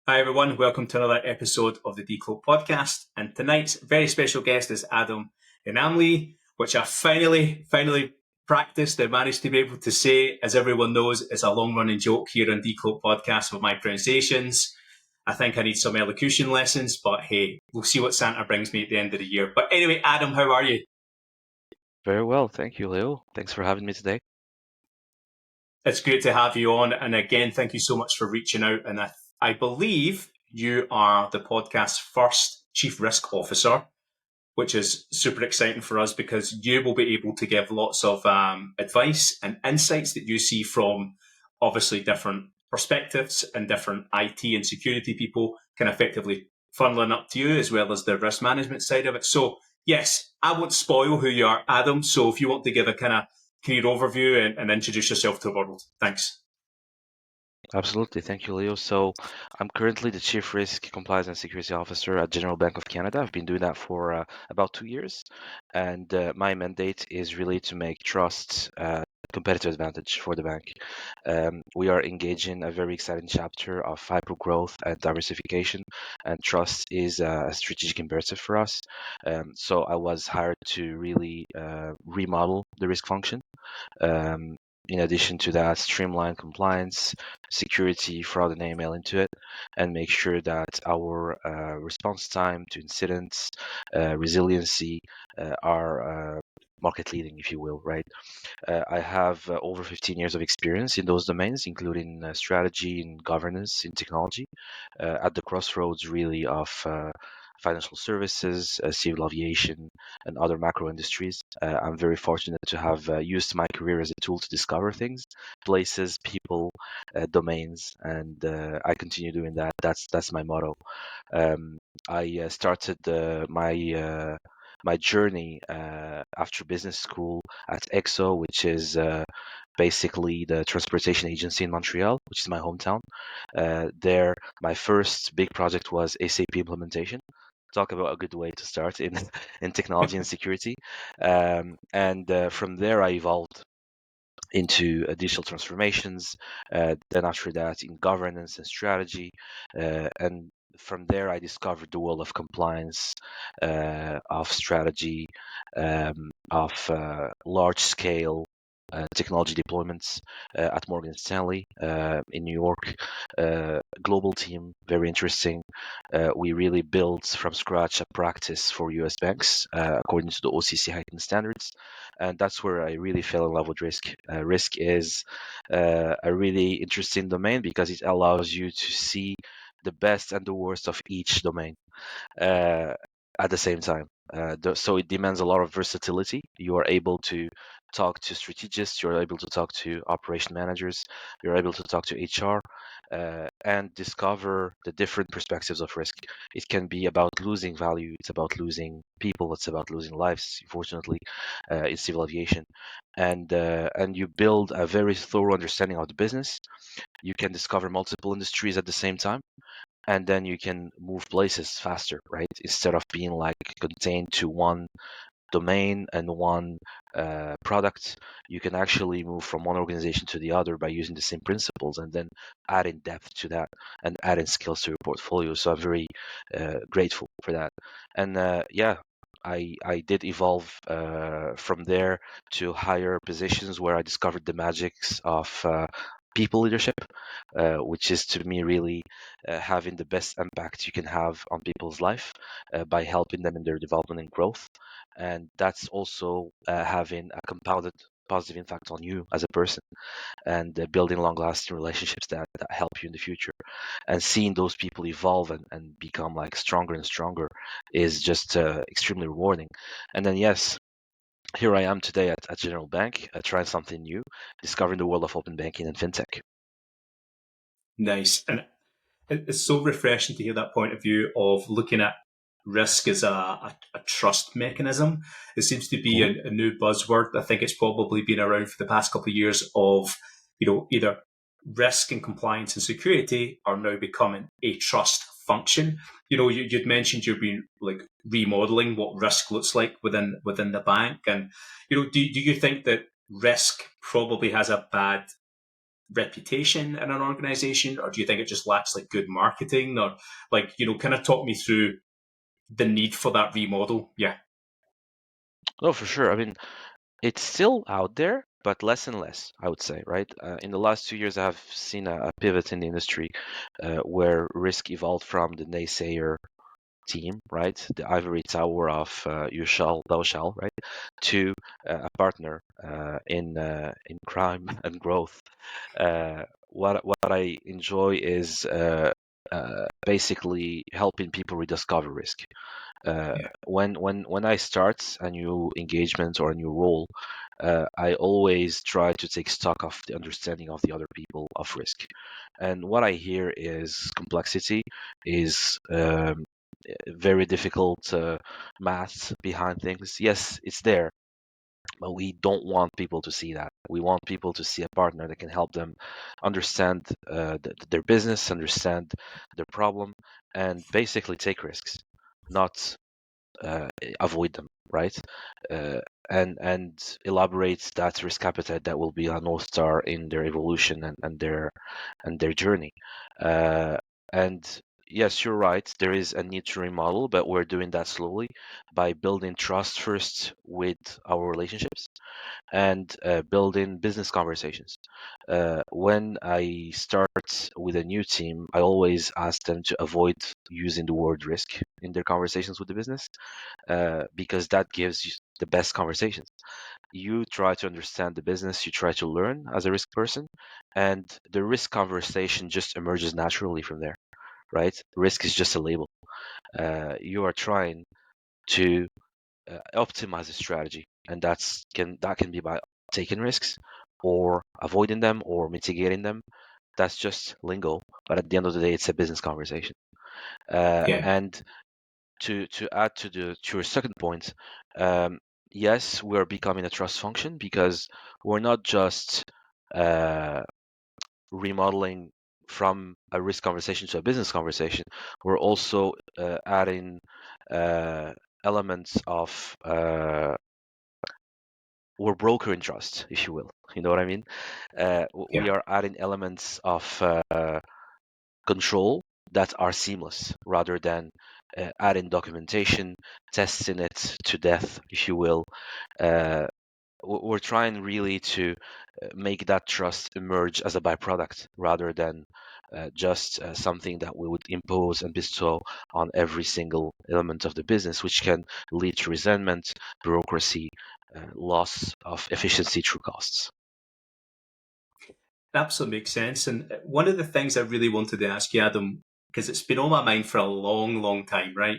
Hi everyone, welcome to another episode of the Decloak podcast. And tonight's very special guest is Adam Ennamli, which I finally practiced and managed to be able to say. As everyone knows, it's a long running joke here on Decloak podcast with my pronunciations. I think I need some elocution lessons, but hey, we'll see what Santa brings me at the end of the year. But anyway, Adam, how are you? Very well, thank you, Leo. Thanks for having me today. It's great to have you on. And again, thank you so much for reaching out. And I believe you are the podcast's first Chief Risk Officer, which is super exciting for us because you will be able to give lots of advice and insights that you see from obviously different perspectives and different IT and security people can effectively funneling up to you as well as the risk management side of it. So yes, I won't spoil who you are, Adam. So if you want to give a kind of career overview and introduce yourself to the world. Thanks. Absolutely, thank you, Leo. So, I'm currently the Chief Risk, Compliance, and Security Officer at General Bank of Canada. I've been doing that for about 2 years, and my mandate is really to make trust competitive advantage for the bank. We are engaging a very exciting chapter of hyper growth and diversification, and trust is a strategic imperative for us. So, I was hired to really remodel the risk function. Um, in addition to that, streamline compliance, security, fraud, and AML into it, and make sure that our response time to incidents, resiliency are market leading, if you will, right? I have over 15 years of experience in those domains, including strategy and governance in technology, at the crossroads really of financial services, civil aviation, and other macro industries. I'm very fortunate to have used my career as a tool to discover things, places, people, domains, and I continue doing that. That's my motto. I started my journey after business school at EXO, which is basically the transportation agency in Montreal, which is my hometown. There, my first big project was SAP implementation. Talk about a good way to start in in technology and security. And from there, I evolved into digital transformations. Then after that, in governance and strategy, and from there, I discovered the world of compliance, of strategy, of large scale technology deployments at Morgan Stanley in New York. Global team, very interesting. We really built from scratch a practice for US banks according to the OCC heightened standards. And that's where I really fell in love with risk. Risk is a really interesting domain because it allows you to see the best and the worst of each domain uh, at the same time. So it demands a lot of versatility. You are able to talk to strategists, you're able to talk to operation managers, you're able to talk to HR, and discover the different perspectives of risk. It can be about losing value, it's about losing people, it's about losing lives, unfortunately, in civil aviation. And you build a very thorough understanding of the business. You can discover multiple industries at the same time, and then you can move places faster, right? Instead of being like contained to one domain and one product, you can actually move from one organization to the other by using the same principles and then adding depth to that and adding skills to your portfolio. So I'm very grateful for that. And yeah, I did evolve from there to higher positions where I discovered the magics of people leadership, which is to me really having the best impact you can have on people's life by helping them in their development and growth. And that's also having a compounded positive impact on you as a person and building long lasting relationships that help you in the future. And seeing those people evolve and become like stronger and stronger is just extremely rewarding. And then, yes, here I am today at General Bank, trying something new, discovering the world of open banking and fintech. Nice. And it's so refreshing to hear that point of view of looking at risk as a trust mechanism. It seems to be Mhm. a new buzzword. I think it's probably been around for the past couple of years of, either risk and compliance and security are now becoming a trust function. You'd mentioned you've been like remodeling what risk looks like within the bank. And, do you think that risk probably has a bad reputation in an organization, or do you think it just lacks like good marketing, or like, kind of talk me through the need for that remodel? Yeah. Oh, for sure. I mean, it's still out there, but less and less, I would say, right? In the last 2 years, I have seen a pivot in the industry where risk evolved from the naysayer team, right? The ivory tower of you shall, thou shall, right? To a partner in crime and growth. What I enjoy is basically helping people rediscover risk. Yeah. When I start a new engagement or a new role, I always try to take stock of the understanding of the other people of risk. And what I hear is complexity, is very difficult math behind things. Yes, it's there, but we don't want people to see that. We want people to see a partner that can help them understand their business, understand their problem, and basically take risks, not avoid them, right? Uh, and elaborate that risk appetite that will be a north star in their evolution and their journey. Uh, and yes, you're right. There is a need to remodel, but we're doing that slowly by building trust first with our relationships and building business conversations. When I start with a new team, I always ask them to avoid using the word risk in their conversations with the business because that gives you the best conversations. You try to understand the business, you try to learn as a risk person, and the risk conversation just emerges naturally from there, right? Risk is just a label. You are trying to optimize the strategy, and that can be by taking risks or avoiding them or mitigating them. That's just lingo, but at the end of the day, it's a business conversation. Yeah. And to add to your second point, yes, we're becoming a trust function because we're not just uh, remodeling from a risk conversation to a business conversation. We're also adding uh, elements of we're brokering trust, if you will. You know what I mean? We Yeah. are adding elements of control that are seamless rather than adding documentation, testing it to death, if you will. Uh, we're trying really to make that trust emerge as a byproduct rather than just something that we would impose and bestow on every single element of the business, which can lead to resentment, bureaucracy, loss of efficiency through costs. Absolutely makes sense. And one of the things I really wanted to ask you, Adam, because it's been on my mind for a long, long time, right?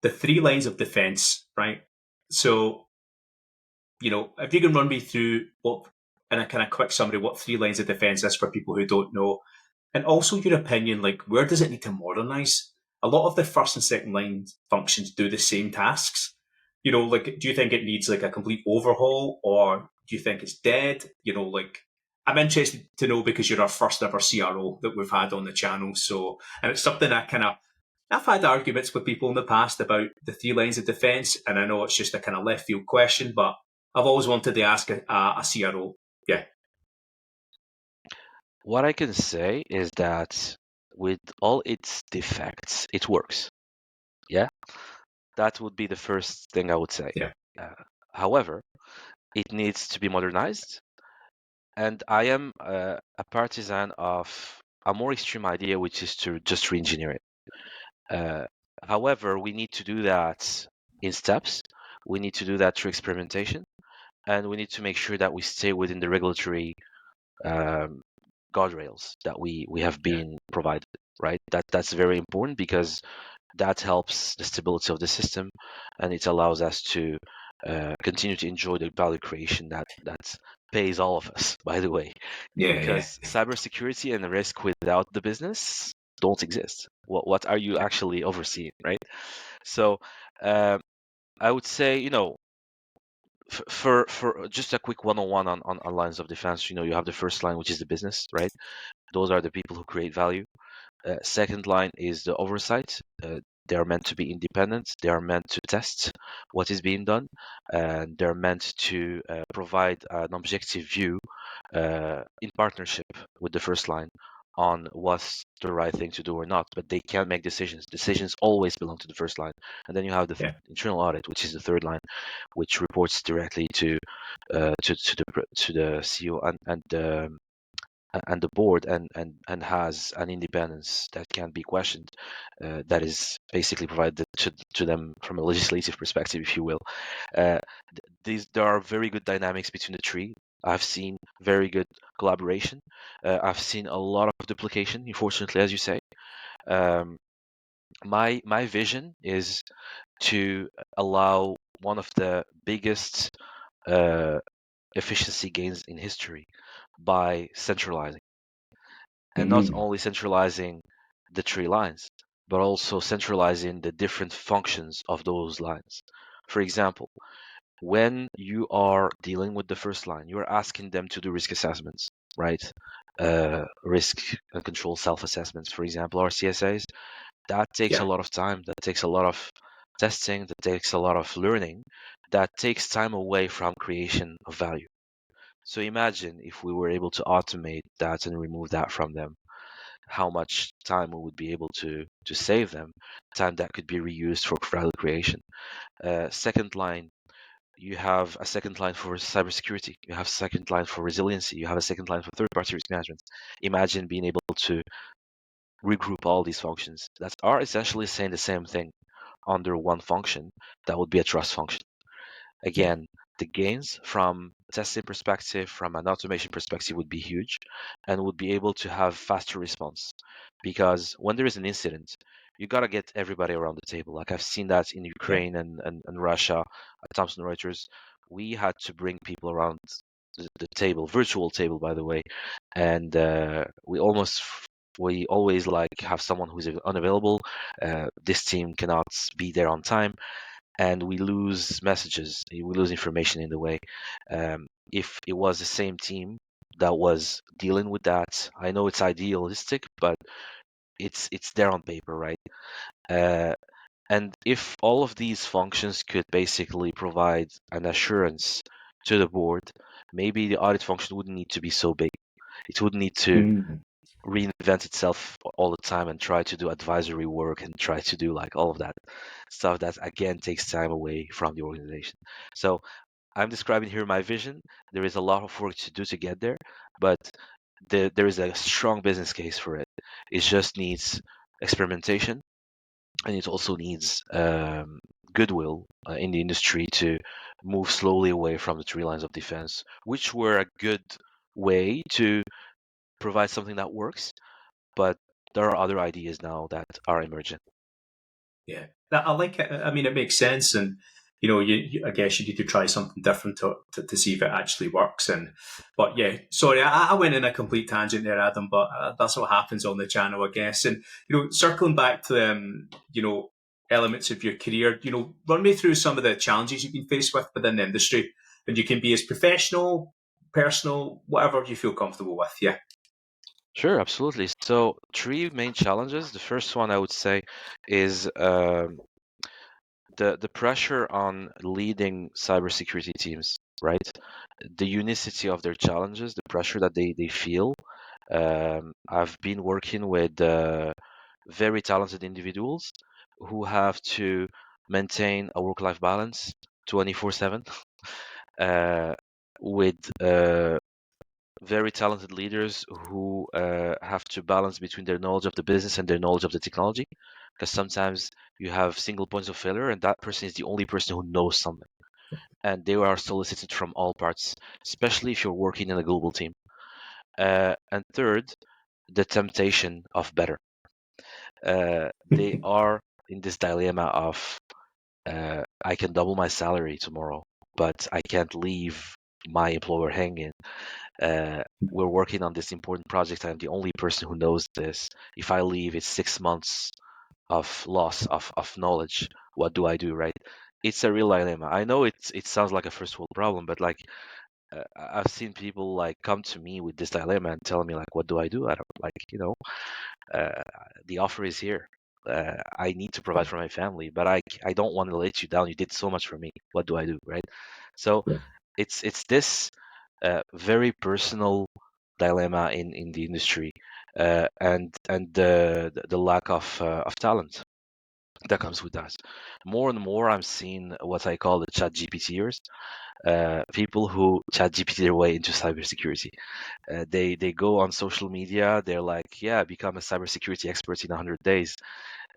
The three lines of defense, right? So, if you can run me through in a kind of quick summary, what three lines of defense is for people who don't know, and also your opinion, like where does it need to modernize? A lot of the first and second line functions do the same tasks. Like, do you think it needs like a complete overhaul, or do you think it's dead? I'm interested to know because you're our first ever CRO that we've had on the channel. So, and it's something I've had arguments with people in the past about the three lines of defense, and I know it's just a kind of left field question, but I've always wanted to ask a CRO. Yeah. What I can say is that with all its defects, it works. Yeah, that would be the first thing I would say. Yeah. Uh, However, it needs to be modernized, and I am a partisan of a more extreme idea, which is to just re-engineer it. Uh, However, we need to do that in steps. We need to do that through experimentation, and we need to make sure that we stay within the regulatory um, guardrails that we have Yeah. been provided. Right. That's very important because that helps the stability of the system, and it allows us to continue to enjoy the value creation that pays all of us. By the way, Yeah. Yeah. because cybersecurity and the risk without the business don't exist. What are you Yeah. actually overseeing, right? So uh, I would say, for just a quick one-on-one on lines of defense, you have the first line, which is the business, right? Those are the people who create value. Second line is the oversight. They are meant to be independent. They are meant to test what is being done, and they're meant to provide an objective view in partnership with the first line on what's the right thing to do or not. But they can't make decisions. Decisions always belong to the first line. And then you have the internal audit, which is the third line, which reports directly to the CEO and the board, and has an independence that can't be questioned, that is basically provided to them from a legislative perspective, if you will. There are very good dynamics between the three. I've seen very good collaboration. I've seen a lot of duplication, unfortunately, as you say. My vision is to allow one of the biggest efficiency gains in history by centralizing. And not only centralizing the three lines, but also centralizing the different functions of those lines. For example, when you are dealing with the first line, you're asking them to do risk assessments, right? Risk and control self-assessments, for example, or CSAs. That takes a lot of time. That takes a lot of testing. That takes a lot of learning. That takes time away from creation of value. So imagine if we were able to automate that and remove that from them, how much time we would be able to save them, time that could be reused for value creation. Second line, you have a second line for cybersecurity, you have a second line for resiliency, you have a second line for third-party risk management. Imagine being able to regroup all these functions that are essentially saying the same thing under one function. That would be a trust function. Again, the gains from a testing perspective, from an automation perspective, would be huge, and would be able to have faster response. Because when there is an incident, you got to get everybody around the table. Like I've seen that in Ukraine and Russia at Thomson Reuters. We had to bring people around the table, virtual table, by the way, and we always like have someone who's unavailable. This team cannot be there on time, and we lose messages, we lose information in the way. If it was the same team that was dealing with that, I know it's idealistic, but it's there on paper, right? And if all of these functions could basically provide an assurance to the board, maybe the audit function wouldn't need to be so big. It wouldn't need to reinvent itself all the time and try to do advisory work and try to do like all of that stuff that again takes time away from the organization. So I'm describing here my vision. There is a lot of work to do to get there, but there is a strong business case for it. It just needs experimentation, and it also needs goodwill in the industry to move slowly away from the three lines of defense, which were a good way to provide something that works, but there are other ideas now that are emerging. Yeah, I like it. I mean, it makes sense, and I guess you need to try something different to see if it actually works. But yeah, sorry, I went in a complete tangent there, Adam. But that's what happens on the channel, I guess. And circling back to elements of your career, run me through some of the challenges you've been faced with within the industry, and you can be as professional, personal, whatever you feel comfortable with. Yeah. Sure, absolutely. So three main challenges. The first one I would say is the pressure on leading cybersecurity teams, right? The unicity of their challenges, the pressure that they feel. I've been working with very talented individuals who have to maintain a work-life balance 24/7 with very talented leaders who have to balance between their knowledge of the business and their knowledge of the technology, because sometimes you have single points of failure and that person is the only person who knows something, and they are solicited from all parts, especially if you're working in a global team. And third, the temptation of better. They are in this dilemma of I can double my salary tomorrow, but I can't leave my employer hanging. We're working on this important project. I'm the only person who knows this. If I leave, it's 6 months of loss of knowledge. What do I do, right? It's a real dilemma. I know it sounds like a first world problem, but like I've seen people like come to me with this dilemma and tell me like, what do I do? I don't like, the offer is here. I need to provide for my family, but I don't want to let you down. You did so much for me. What do I do, right? So it's this very personal dilemma in the industry, and the lack of talent that comes with that. More and more, I'm seeing what I call the chat GPTers, people who chat GPT their way into cybersecurity. They go on social media. They're like, yeah, become a cybersecurity expert in 100 days.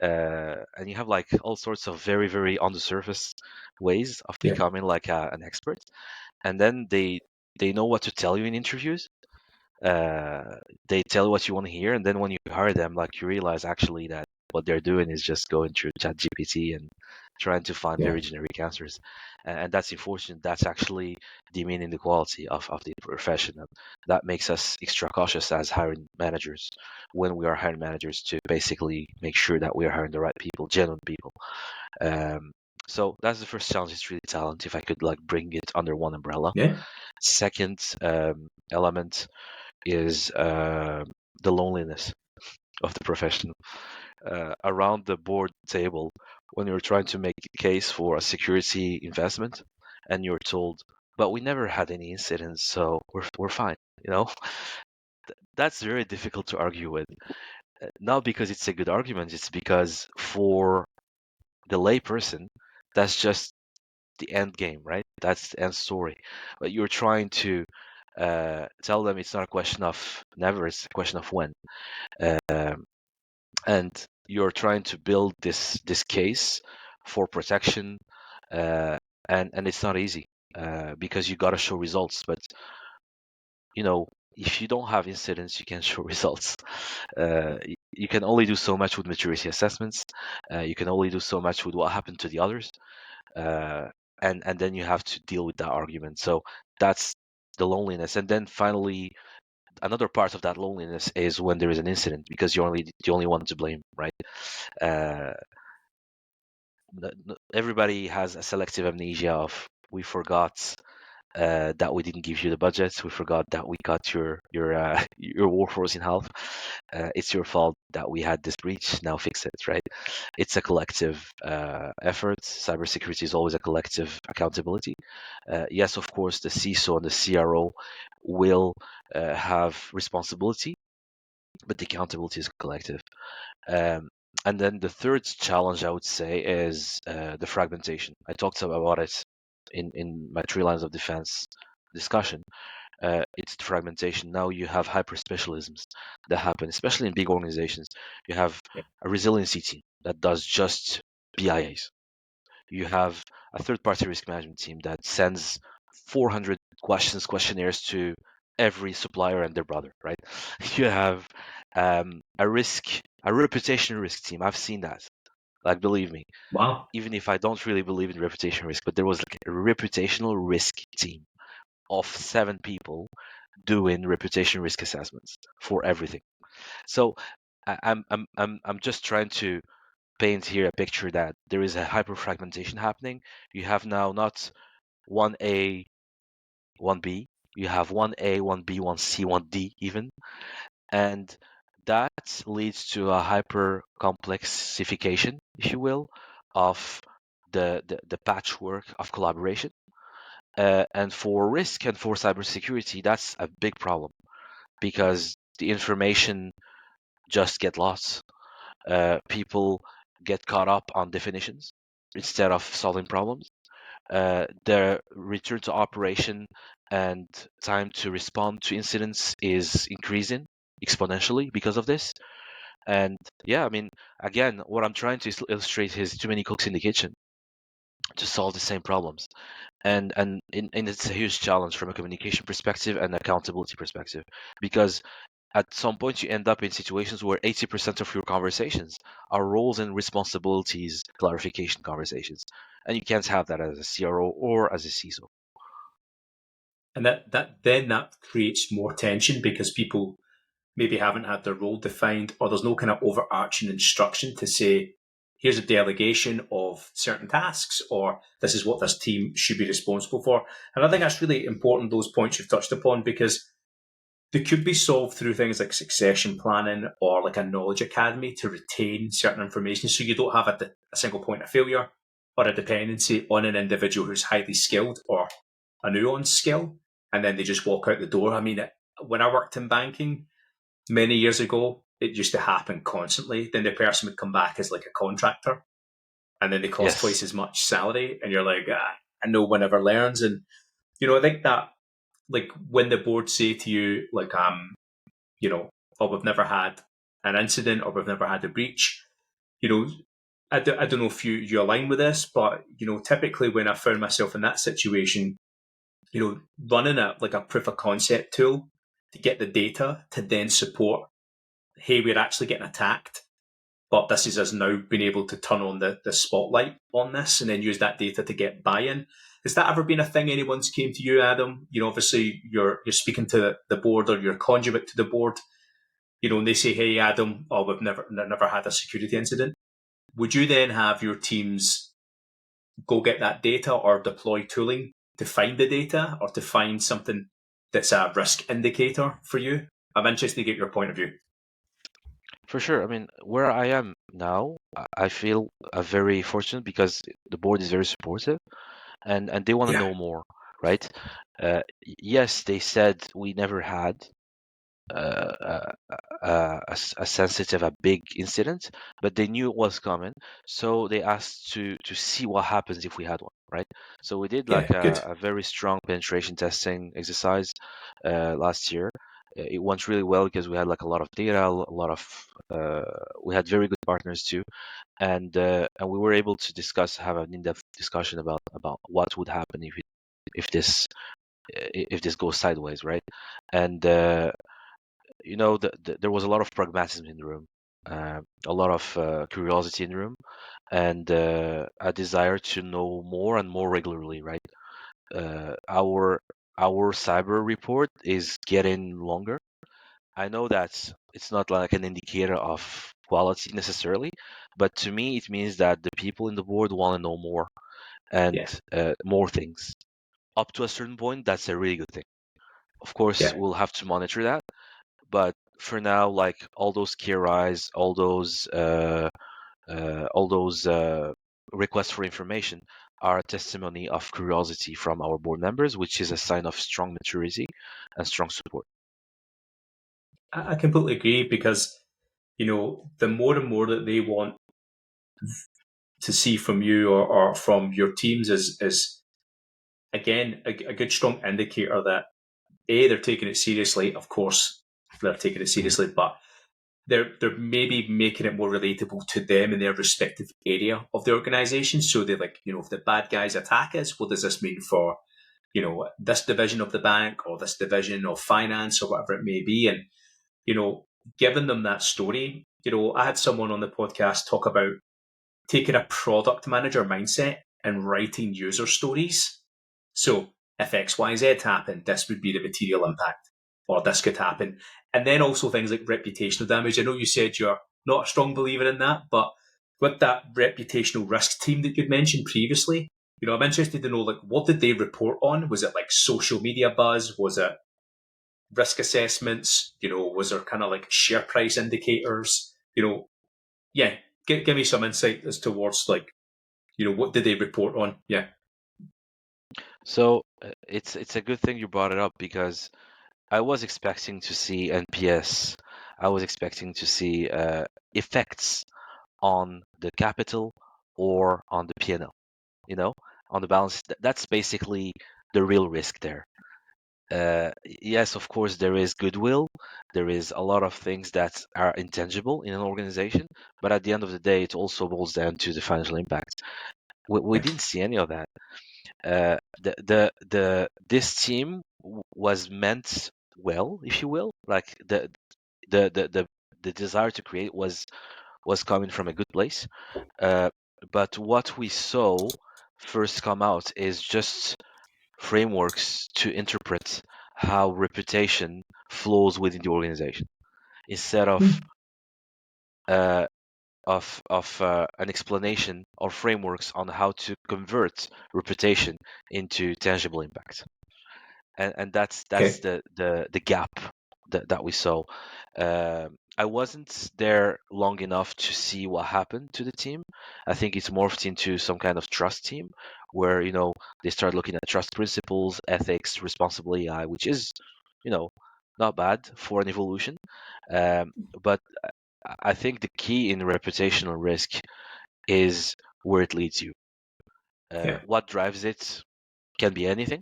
And you have like all sorts of very, very on the surface ways of becoming like an expert. And then they know what to tell you in interviews. They tell you what you want to hear, and then when you hire them, like you realize actually that what they're doing is just going through ChatGPT and trying to find very generic answers, and that's unfortunate. That's actually demeaning the quality of the profession. And that makes us extra cautious as hiring managers when we are hiring managers to basically make sure that we are hiring the right people, genuine people. Um, so that's the first challenge. It's really talent. If I could like bring it under one umbrella. Second element is the loneliness of the profession. Around the board table, when you're trying to make a case for a security investment, and you're told, "But we never had any incidents, so we're fine." You know, that's very difficult to argue with. Not because it's a good argument, it's because for the layperson, that's just the end game, right? That's the end story. But you're trying to tell them it's not a question of never, it's a question of when. Um, and you're trying to build this case for protection, and it's not easy because you got to show results. But you know, if you don't have incidents, you can't show results. You can only do so much with maturity assessments. You can only do so much with what happened to the others, and then you have to deal with that argument. So that's the loneliness. And then finally, another part of that loneliness is when there is an incident, because you're only the only one to blame, right? Uh, Everybody has a selective amnesia of we forgot that we didn't give you the budget. We forgot that we cut your your workforce in half. It's your fault that we had this breach. Now fix it, right? It's a collective effort. Cybersecurity is always a collective accountability. Yes, of course, the CISO and the CRO will have responsibility, but the accountability is collective. Um, and then the third challenge I would say is the fragmentation. I talked about it in my three lines of defense discussion. It's the fragmentation. Now you have hyper specialisms that happen, especially in big organizations. You have a resiliency team that does just BIAs. You have a third-party risk management team that sends 400 questionnaires to every supplier and their brother, right? You have a reputation risk team. I've seen that. Like, believe me, Wow. even if I don't really believe in reputation risk, but there was like a reputational risk team of 7 people doing reputation risk assessments for everything. So I'm just trying to paint here a picture that there is a hyper fragmentation happening. You have now not 1A, 1B. You have 1A, 1B, 1C, 1D even. And that leads to a hyper complexification, if you will, of the patchwork of collaboration. And for risk and for cybersecurity, that's a big problem because the information just get lost. People get caught up on definitions instead of solving problems. Their return to operation and time to respond to incidents is increasing exponentially because of this. And yeah, I mean, again, what I'm trying to illustrate is too many cooks in the kitchen to solve the same problems. And it's a huge challenge from a communication perspective and accountability perspective because at some point you end up in situations where 80% of your conversations are roles and responsibilities clarification conversations, and you can't have that as a CRO or as a CISO. And that creates more tension because people maybe haven't had their role defined, or there's no kind of overarching instruction to say, here's a delegation of certain tasks, or this is what this team should be responsible for. And I think that's really important, those points you've touched upon, because they could be solved through things like succession planning or like a knowledge academy to retain certain information, so you don't have a single point of failure or a dependency on an individual who's highly skilled or a nuanced skill, and then they just walk out the door. I mean, when I worked in banking many years ago, it used to happen constantly. Then the person would come back as like a contractor, and then they cost Yes. twice as much salary, and you're like, and no one ever learns. And I think that, like, when the board say to you, like, oh, we've never had an incident or we've never had a breach, you know, I don't know if you align with this, but typically when I found myself in that situation, running like a proof of concept tool to get the data to then support, hey, we're actually getting attacked, but this is us now being able to turn on the spotlight on this and then use that data to get buy-in. Has that ever been a thing anyone's came to you, Adam? Obviously you're speaking to the board, or you're conduit to the board, and they say, hey, Adam, oh, we've never had a security incident. Would you then have your teams go get that data or deploy tooling to find the data or to find something that's a risk indicator for you? I'm interested to get your point of view. For sure. I mean, where I am now, I feel very fortunate because the board is very supportive, and they want to Yeah, know more, right? Yes, they said we never had uh, a sensitive, a big incident, but they knew it was coming, so they asked to see what happens if we had one, right? So we did yeah, like good. a very strong penetration testing exercise last year. It went really well because we had like a lot of data, a lot of we had very good partners too, and we were able to have an in-depth discussion about what would happen if this if this goes sideways, right? And there was a lot of pragmatism in the room, a lot of curiosity in the room, and a desire to know more and more regularly, right? Our cyber report is getting longer. I know that it's not like an indicator of quality necessarily, but to me it means that the people in the board want to know more and Yeah, more things. Up to a certain point, that's a really good thing. Of course, yeah. we'll have to monitor that, but for now, like all those KRIs, all those requests for information are a testimony of curiosity from our board members, which is a sign of strong maturity and strong support. I completely agree, because the more and more that they want to see from you, or from your teams, is again a good strong indicator that they're taking it seriously. Of course, they're taking it seriously, but they're maybe making it more relatable to them in their respective area of the organization. So they're like, if the bad guys attack us, what does this mean for this division of the bank, or this division of finance, or whatever it may be? And giving them that story. I had someone on the podcast talk about taking a product manager mindset and writing user stories. So if XYZ happened, this would be the material impact, or this could happen. And then also things like reputational damage. I know you said you're not a strong believer in that, but with that reputational risk team that you'd mentioned previously, I'm interested to know, like, what did they report on? Was it like social media buzz? Was it risk assessments? Was there kind of like share price indicators? Yeah, give me some insight as towards, like, what did they report on? Yeah. So it's a good thing you brought it up because I was expecting to see NPS. I was expecting to see effects on the capital or on the P&L, on the balance. That's basically the real risk there. Yes, of course, there is goodwill. There is a lot of things that are intangible in an organization, but at the end of the day, it also boils down to the financial impact. We didn't see any of that. This team was meant well, if you will. Like the the the, the desire to create was coming from a good place. Uh, but what we saw first come out is just frameworks to interpret how reputation flows within the organization instead uh, of an explanation or frameworks on how to convert reputation into tangible impact. And that's Okay. the gap that we saw. I wasn't there long enough to see what happened to the team. I think it's morphed into some kind of trust team where, they start looking at trust principles, ethics, responsible AI, which is, not bad for an evolution. Um, but I think the key in reputational risk is where it leads you. Yeah. What drives it can be anything,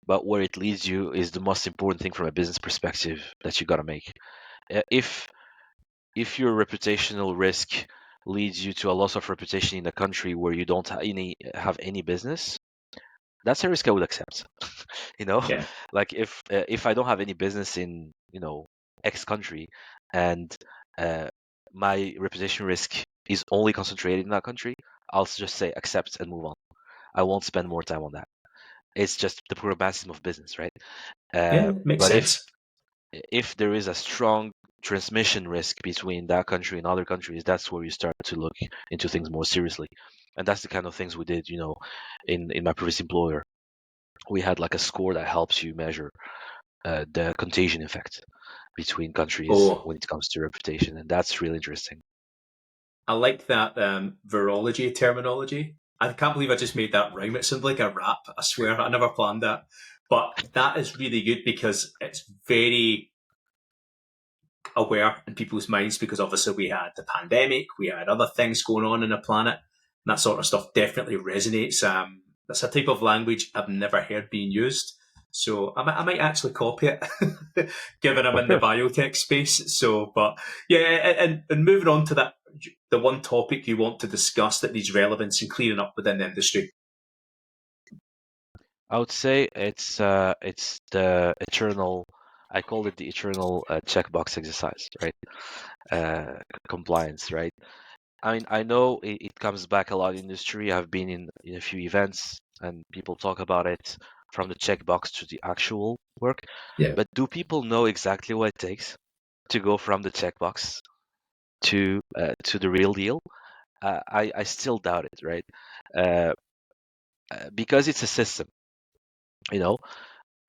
but where it leads you is the most important thing from a business perspective that you got to make. If your reputational risk leads you to a loss of reputation in a country where you don't have any business, that's a risk I would accept. you know, Yeah. like if I don't have any business in X country, and uh, my reputation risk is only concentrated in that country, I'll just say accept and move on. I won't spend more time on that. It's just the pure maximum of business, right? Yeah. Makes But if sense. if there is a strong transmission risk between that country and other countries, that's where you start to look into things more seriously. And that's the kind of things we did, in my previous employer. We had like a score that helps you measure the contagion effect between countries Oh, when it comes to reputation, and that's really interesting. I like that virology terminology. I can't believe I just made that rhyme. It sounded like a rap. I swear, I never planned that. But that is really good because it's very aware in people's minds because obviously we had the pandemic, we had other things going on in the planet, and that sort of stuff definitely resonates. That's a type of language I've never heard being used. So I might actually copy it, given I'm in the biotech space. So, but yeah, and moving on to that, the one topic you want to discuss that needs relevance and clearing up within the industry. I would say it's the eternal. I call it the eternal checkbox exercise, right? Compliance, right? I mean, I know it comes back a lot in industry. I've been in a few events and people talk about it from the checkbox to the actual work. Yeah. But do people know exactly what it takes to go from the checkbox to the real deal? I still doubt it, right? Uh, because it's a system, you know.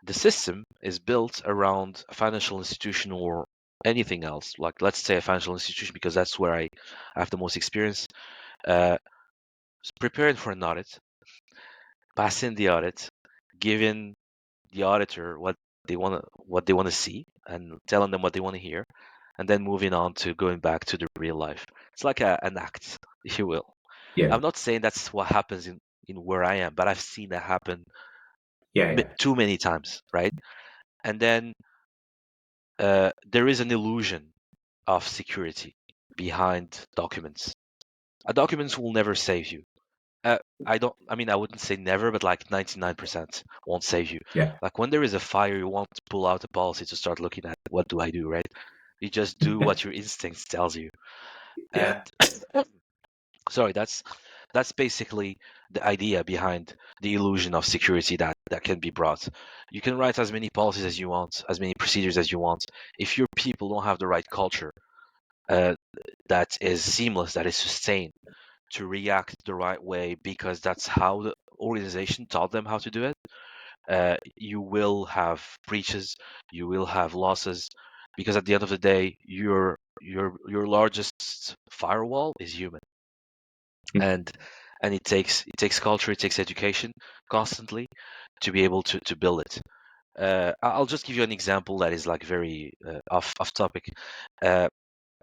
The system is built around a financial institution or anything else. Like let's say a financial institution because that's where I have the most experience. Uh, Preparing for an audit, passing the audit, giving the auditor what they want to see, and telling them what they want to hear, and then moving on to going back to the real life. It's like an act, if you will. Yeah. I'm not saying that's what happens in where I am, but I've seen that happen Yeah. Yeah. too many times, right? And then there is an illusion of security behind documents. A documents will never save you. I don't. I mean, I wouldn't say never, but like 99% won't save you. Yeah. Like when there is a fire, you won't pull out a policy to start looking at what do I do, right? You just do what your instinct tells you. Yeah. And sorry, that's basically the idea behind the illusion of security that can be brought. You can write as many policies as you want, as many procedures as you want. If your people don't have the right culture, uh, that is seamless, that is sustained, to react the right way because that's how the organization taught them how to do it, you will have breaches, you will have losses, because at the end of the day, your largest firewall is human, and it takes culture, it takes education constantly to be able to build it. I'll just give you an example that is like very off topic. Uh,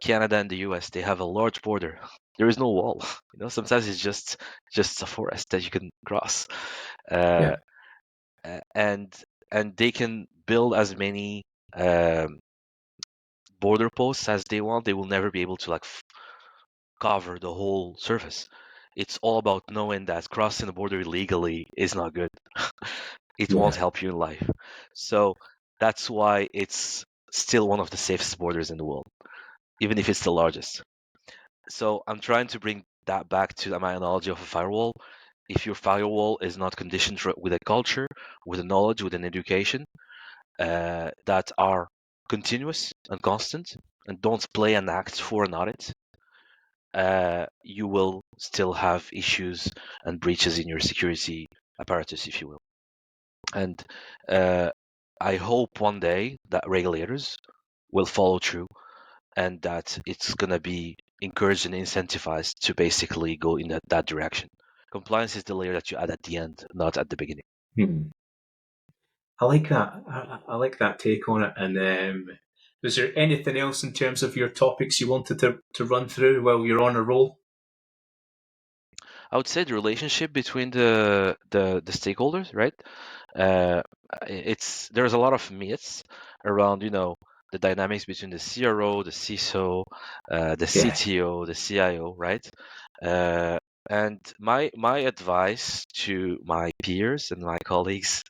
Canada and the US, they have a large border. There is no wall. Sometimes it's just a forest that you can cross, uh, Yeah. and they can build as many um, border posts as they want. They will never be able to like cover the whole surface. It's all about knowing that crossing the border illegally is not good. It won't Yeah. help you in life. So that's why it's still one of the safest borders in the world, even if it's the largest. So I'm trying to bring that back to my analogy of a firewall. If your firewall is not conditioned with a culture, with a knowledge, with an education that are continuous and constant, and don't play an act for an audit, you will still have issues and breaches in your security apparatus, if you will. And uh, I hope one day that regulators will follow through, and that it's going to be encouraged and incentivized to basically go in that direction. Compliance is the layer that you add at the end, not at the beginning. I like that. I like that take on it. And was there anything else in terms of your topics you wanted to run through while you're on a roll? I would say the relationship between the stakeholders, right? Uh, there's a lot of myths around, the dynamics between the CRO, the CISO, the Yeah. CTO, the CIO, right? Uh, and my advice to my peers and my colleagues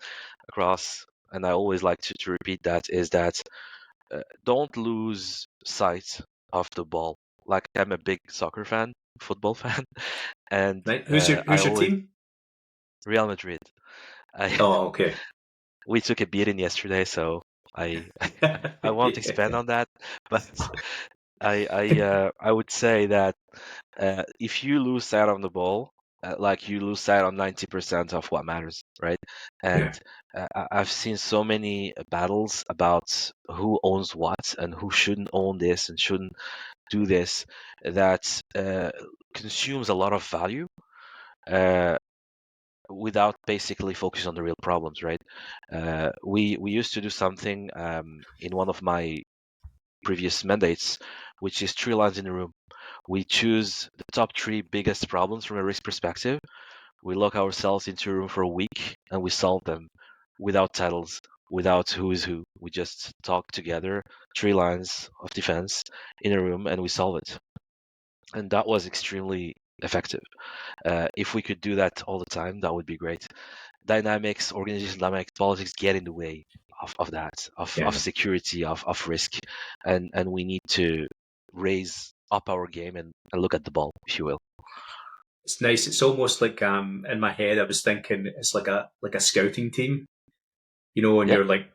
across, and I always like to repeat that, is that don't lose sight of the ball. Like, I'm a big soccer fan, football fan, and Right. I Who's your always team? Real Madrid. I Oh, okay. We took a beating yesterday, so I I won't expand Yeah. on that. But I would say that if you lose sight on the ball, like, you lose sight on 90% of what matters, right? Yeah. And I've seen so many battles about who owns what and who shouldn't own this and shouldn't do this, that consumes a lot of value. Uh, Without basically focusing on the real problems, right? We used to do something in one of my previous mandates, which is 3 lines in a room. We choose the top 3 biggest problems from a risk perspective. We lock ourselves into a room for a week and we solve them without titles, without who is who. We just talk together, 3 lines of defense in a room, and we solve it. And that was extremely effective. If we could do that all the time, that would be great. Dynamics, organization dynamics, politics get in the way of that, of Yeah. security, of risk, and we need to raise up our game and look at the ball, if you will. It's nice. It's almost like in my head I was thinking it's like a scouting team, and Yeah, you're like,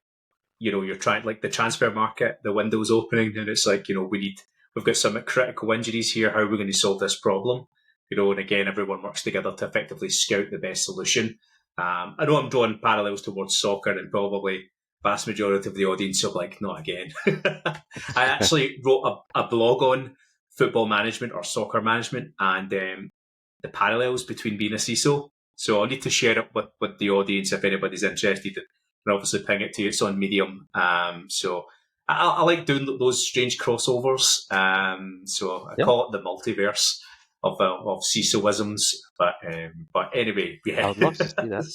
you're trying like the transfer market, the window's opening, and it's like, we've got some critical injuries here. How are we going to solve this problem? And again, everyone works together to effectively scout the best solution. I know I'm drawing parallels towards soccer, and probably vast majority of the audience are like, not again. I actually wrote a blog on football management or soccer management, and the parallels between being a CISO. So I'll need to share it with the audience if anybody's interested, and obviously ping it to you. It's on Medium. So I like doing those strange crossovers. So I yeah, call it the multiverse of CISOisms. But anyway, I yeah. would love to see that.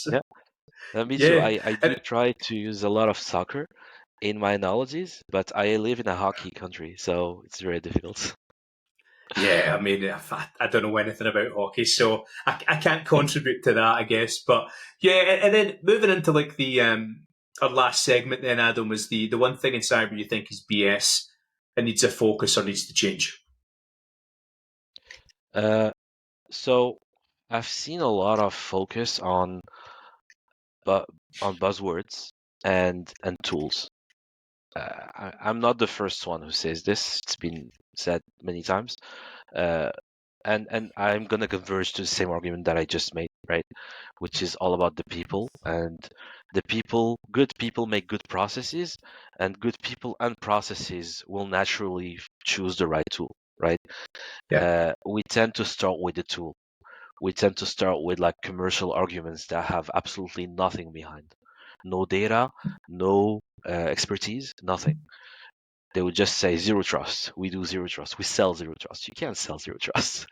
Yeah, me too. Yeah. I do And try to use a lot of soccer in my analogies, but I live in a hockey country, so it's very difficult. yeah, I mean, I don't know anything about hockey, so I can't contribute to that, I guess. But yeah, and then moving into like the our last segment, then Adam, was the one thing in cyber you think is BS and needs a focus or needs to change. Uh, so I've seen a lot of focus bu- on buzzwords and tools. I'm not the first one who says this. It's been said many times. Uh, and I'm gonna converge to the same argument that I just made, right? Which is all about the people, and good people make good processes, and good people and processes will naturally choose the right tool, right? Yeah, We tend to start with the tool. We tend to start with like commercial arguments that have absolutely nothing behind. No data, no expertise, nothing. They would just say zero trust. We do zero trust. We sell zero trust. You can't sell zero trust.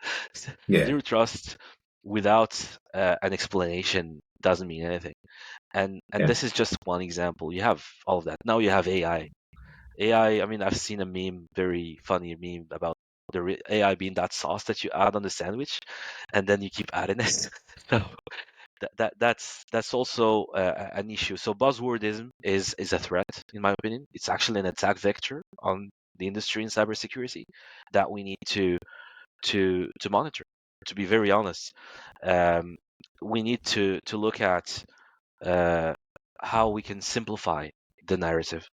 yeah, Zero trust without an explanation doesn't mean anything. And yeah, this is just one example. You have all of that. Now you have AI. AI. I mean, I've seen a meme, very funny meme about the AI being that sauce that you add on the sandwich, and then you keep adding it. So that's also an issue. So buzzwordism is a threat, in my opinion. It's actually an attack vector on the industry in cybersecurity that we need to monitor. To be very honest, um, we need to look at uh, how we can simplify the narrative,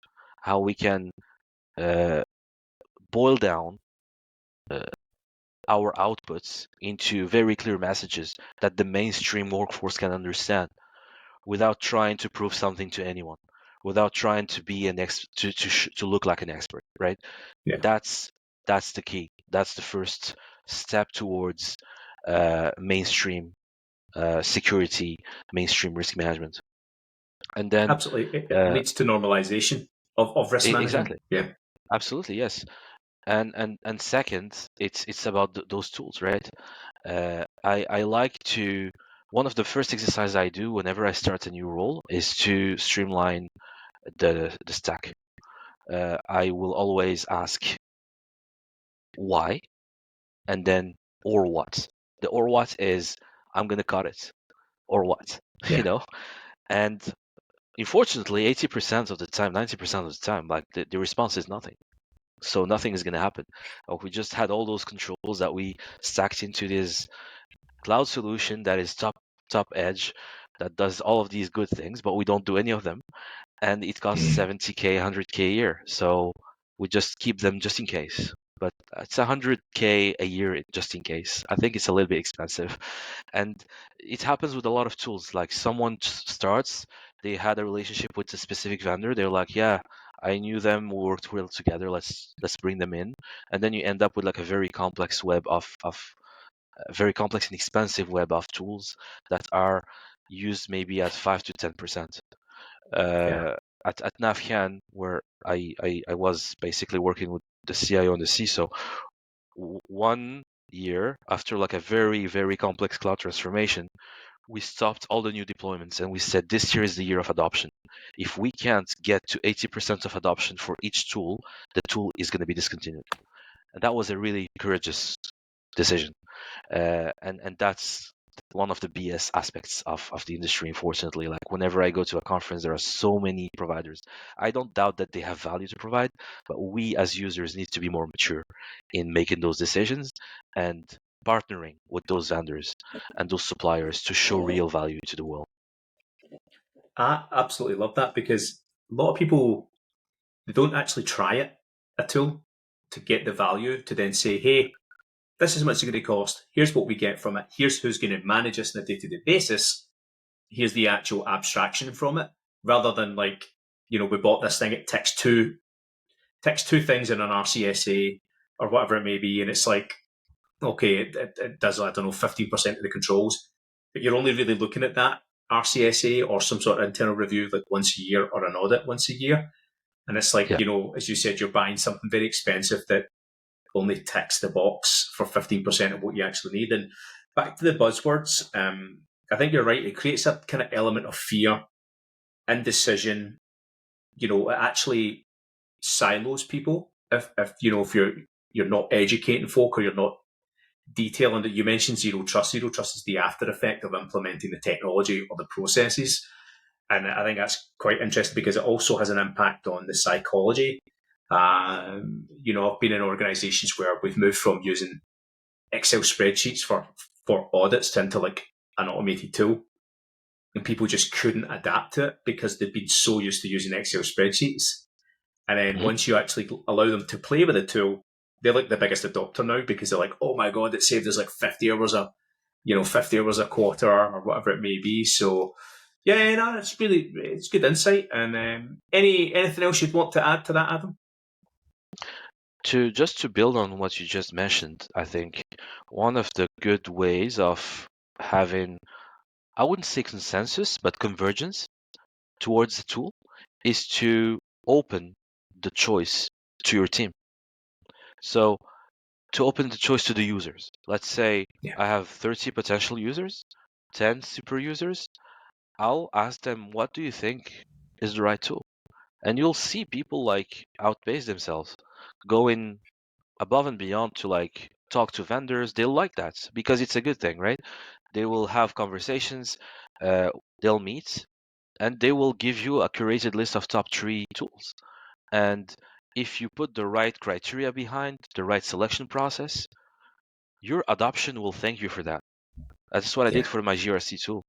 how we can uh, boil down uh, our outputs into very clear messages that the mainstream workforce can understand without trying to prove something to anyone, without trying to be to look like an expert, right? Yeah. That's the key. That's the first step towards mainstream security, mainstream risk management. And then Absolutely. It leads to normalization of risk management. exactly, Yeah. absolutely, yes. And second, it's about those tools, right? I like to one of the first exercises I do whenever I start a new role is to streamline the stack. I will always ask why, and then or what. The or what is I'm gonna cut it, or what, you Yeah. know. And unfortunately, 80% of the time, 90% of the time, like the response is nothing. So nothing is gonna happen. We just had all those controls that we stacked into this cloud solution that is top edge, that does all of these good things, but we don't do any of them, and it costs 70K, 100K a year. So we just keep them just in case. But it's 100K a year just in case. I think it's a little bit expensive. And it happens with a lot of tools. Like someone starts, they had a relationship with a specific vendor. They're like, yeah, I knew them, we worked well together. Let's bring them in. And then you end up with like a very complex web of very complex and expensive web of tools that are used maybe at 5 to 10%. Yeah. At Nafcan, where I was basically working with the CIO and the CISO, 1 year after like a very, very complex cloud transformation, we stopped all the new deployments and we said this year is the year of adoption. If we can't get to 80% of adoption for each tool, the tool is going to be discontinued. And that was a really courageous decision. And that's one of the BS aspects of the industry, unfortunately. Like whenever I go to a conference, there are so many providers. I don't doubt that they have value to provide, but we as users need to be more mature in making those decisions and partnering with those vendors and those suppliers to show real value to the world. I absolutely love that because a lot of people, they don't actually try it at all to get the value to then say, hey, this is how much it's going to cost. Here's what we get from it. Here's who's going to manage us on a day-to-day basis. Here's the actual abstraction from it, rather than like, we bought this thing. It ticks two things in an RCSA or whatever it may be, and it's like, okay, it does, I don't know, 15% of the controls, but you're only really looking at that RCSA or some sort of internal review like once a year or an audit once a year. And it's like, Yeah. as you said, you're buying something very expensive that only ticks the box for 15% of what you actually need. And back to the buzzwords, I think you're right. It creates a kind of element of fear, indecision. It actually silos people if you're not educating folk or you're not detailing that. You mentioned zero trust. Zero trust is the after effect of implementing the technology or the processes. And I think that's quite interesting because it also has an impact on the psychology. I've been in organizations where we've moved from using Excel spreadsheets for audits to into like an automated tool. And people just couldn't adapt to it because they've been so used to using Excel spreadsheets. And then Mhm. once you actually allow them to play with the tool, they're like the biggest adopter now because they're like, oh my God, it saved us like 50 hours 50 hours a quarter or whatever it may be. So yeah, no, it's good insight. And anything else you'd want to add to that, Adam? To build on what you just mentioned, I think one of the good ways of having, I wouldn't say consensus, but convergence towards the tool is to open the choice to your team. So to open the choice to the users, let's say Yeah, I have 30 potential users, 10 super users. I'll ask them, what do you think is the right tool? And you'll see people like outpace themselves, going above and beyond to like talk to vendors. They'll like that because it's a good thing, right? They will have conversations, uh, they'll meet, and they will give you a curated list of top 3 tools. And if you put the right criteria behind the right selection process, your adoption will thank you for that. That's what I did yeah, for my GRC tool.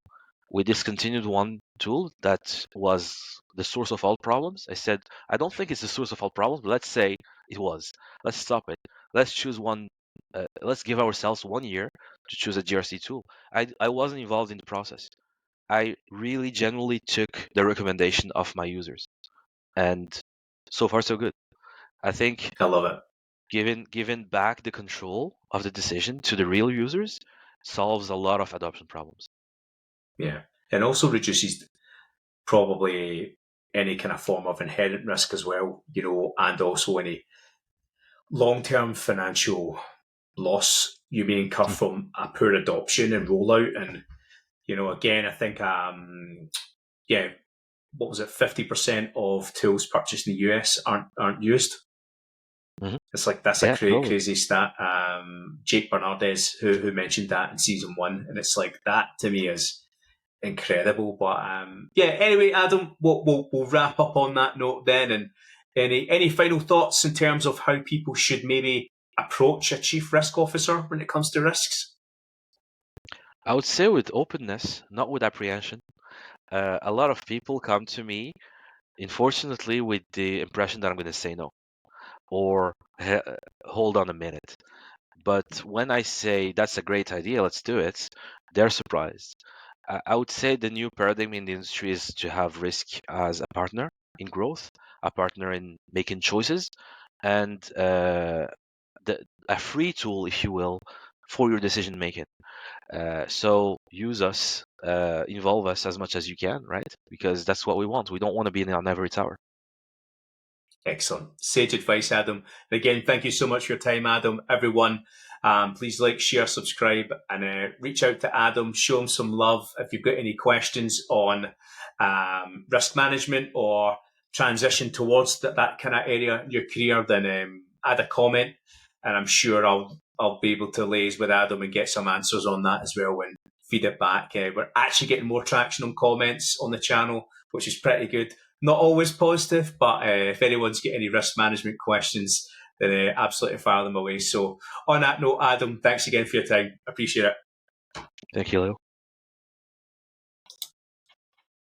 We discontinued one tool that was the source of all problems. I said, I don't think it's the source of all problems, but let's say it was. Let's stop it. Let's choose one. Let's give ourselves 1 year to choose a GRC tool. I wasn't involved in the process. I really genuinely took the recommendation of my users. And so far, so good. I think I love it. giving back the control of the decision to the real users solves a lot of adoption problems. Yeah. And also reduces probably any kind of form of inherent risk as well, and also any long-term financial loss you may incur from a poor adoption and rollout. And, again, I think, what was it? 50% of tools purchased in the US aren't used. Mm-hmm. It's like, that's a Yeah, totally. crazy stat. Jake Bernardez, who mentioned that in season 1. And it's like, that to me is incredible. But anyway, Adam, we'll wrap up on that note then. And any final thoughts in terms of how people should maybe approach a chief risk officer when it comes to risks? I would say with openness, not with apprehension. A lot of people come to me, unfortunately, with the impression that I'm going to say no or hold on a minute. But when I say that's a great idea, let's do it, they're surprised. I would say the new paradigm in the industry is to have risk as a partner in growth, a partner in making choices, and a free tool, if you will, for your decision making. So use us, involve us as much as you can, right? Because that's what we want. We don't want to be in an ivory tower. Excellent. Sage advice, Adam. And again, thank you so much for your time, Adam. Everyone, please like, share, subscribe, and reach out to Adam. Show him some love. If you've got any questions on risk management or transition towards that kind of area in your career, then add a comment, and I'm sure I'll be able to liaise with Adam and get some answers on that as well and feed it back. We're actually getting more traction on comments on the channel, which is pretty good. Not always positive, but if anyone's got any risk management questions, then absolutely fire them away. So on that note, Adam, thanks again for your time. Appreciate it. Thank you, Leo.